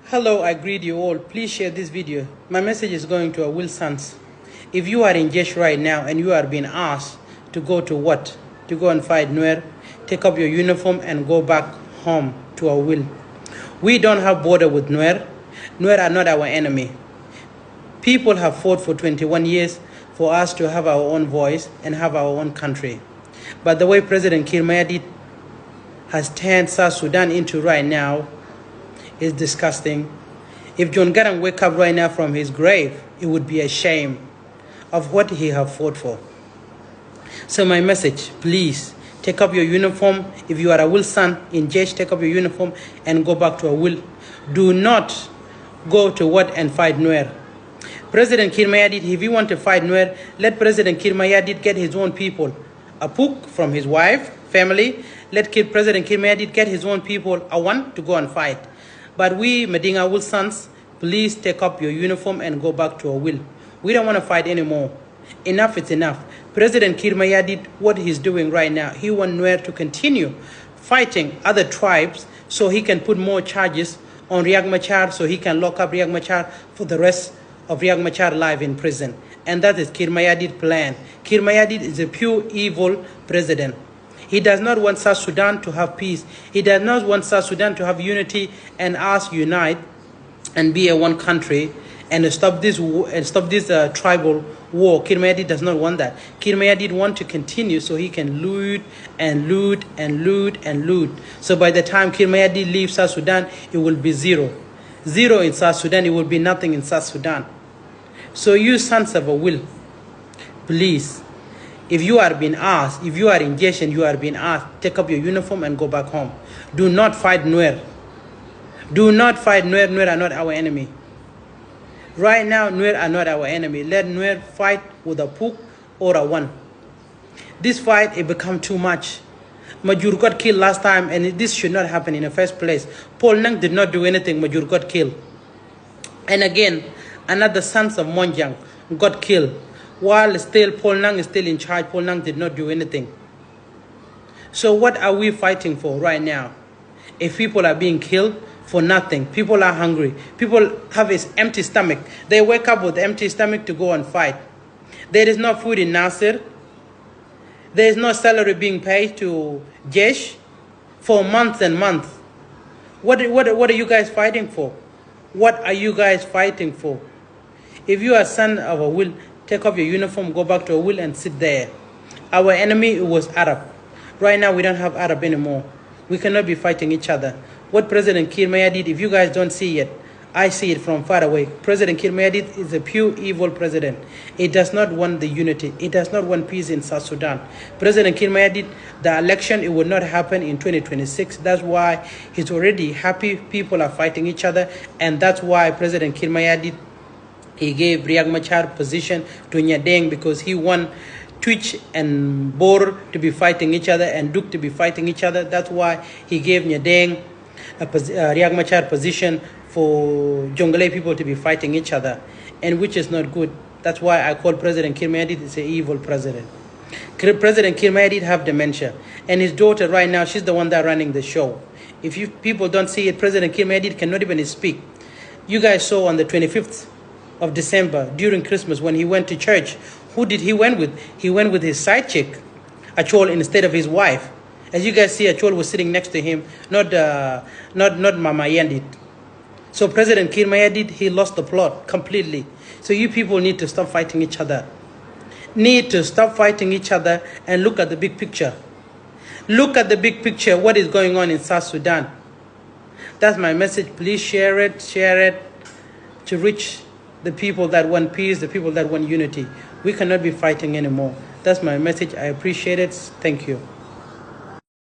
Hello, I greet you all. Please share this video. My message is going to Awil sons. If you are in Jesh right now and you are being asked to go to what? To go and fight Nuer, take up your uniform and go back home to Awil. We don't have border with Nuer. Nuer are not our enemy. People have fought for 21 years for us to have our own voice and have our own country. But the way President Kir Mayadit has turned South Sudan into right now is disgusting. If John Garang wake up right now from his grave, it would be a shame of what he have fought for. So my message, please take up your uniform. If you are a Awil son in Jesh, take up your uniform and go back to Awil. Do not go to what and fight Nuer. President Kir Mayadit, if you want to fight Nuer, let President Kir Mayadit get his own people. A Puk from his wife, family. Let President Kir Mayadit get his own people, Awan, to go and fight. But we, Medinga Awil sons, please take up your uniform and go back to Awil. We don't want to fight anymore. Enough is enough. President Kir Mayadit, what he's doing right now, he wants Nuer to continue fighting other tribes so he can put more charges on Riek Machar, so he can lock up Riek Machar for the rest of Riek Machar life in prison. And that is Kir Mayadit's plan. Kir Mayadit is a pure evil president. He does not want South Sudan to have peace. He does not want South Sudan to have unity and us unite and be a one country and stop this tribal war. Kir Mayadit does not want that. Kir Mayadit wants to continue so he can loot and loot and loot and loot. So by the time Kir Mayadit leaves South Sudan, it will be zero. Zero in South Sudan, it will be nothing in South Sudan. So you sons of Awil, please, if you are being asked, if you are in Jesh and you are being asked, take up your uniform and go back home. Do not fight Nuer. Do not fight Nuer. Nuer are not our enemy. Right now, Nuer are not our enemy. Let Nuer fight with a Puk or a One. This fight, it become too much. Majur got killed last time, and this should not happen in the first place. Paul Nang did not do anything. Majur got killed. And again, another sons of Monjang got killed. While still Paul Nang is still in charge, Paul Nang did not do anything. So what are we fighting for right now? If people are being killed for nothing, people are hungry, people have an empty stomach. They wake up with empty stomach to go and fight. There is no food in Nasir. There is no salary being paid to Jesh for months and months. What are you guys fighting for? What are you guys fighting for? If you are son of Awil, take off your uniform, go back to Awil and sit there. Our enemy was Arab. Right now we don't have Arab anymore. We cannot be fighting each other. What President Kir Mayadit, if you guys don't see it, I see it from far away. President Kir Mayadit is a pure evil president. He does not want the unity. He does not want peace in South Sudan. President Kir Mayadit, the election, it will not happen in 2026. That's why he's already happy people are fighting each other. And that's why President Kir Mayadit, he gave Riek Machar position to Nyadeng because he want Twitch and Bor to be fighting each other and Duke to be fighting each other. That's why he gave Nyadeng Riek Machar position for Jonglei people to be fighting each other, and which is not good. That's why I call President Kir Mayadit is an evil president. President Kir Mayadit have dementia, and his daughter right now, she's the one that running the show. If you people don't see it, President Kir Mayadit cannot even speak. You guys saw on the 25th of December during Christmas when he went to church. Who did he went with? He went with his side chick, Achol, instead of his wife. As you guys see, Achol was sitting next to him, not Mama Yandit. So President Kir Mayadit, he lost the plot completely. So you people need to stop fighting each other. Need to stop fighting each other and look at the big picture. Look at the big picture, what is going on in South Sudan. That's my message. Please share it to reach the people that want peace, the people that want unity. We cannot be fighting anymore. That's my message. I appreciate it. Thank you.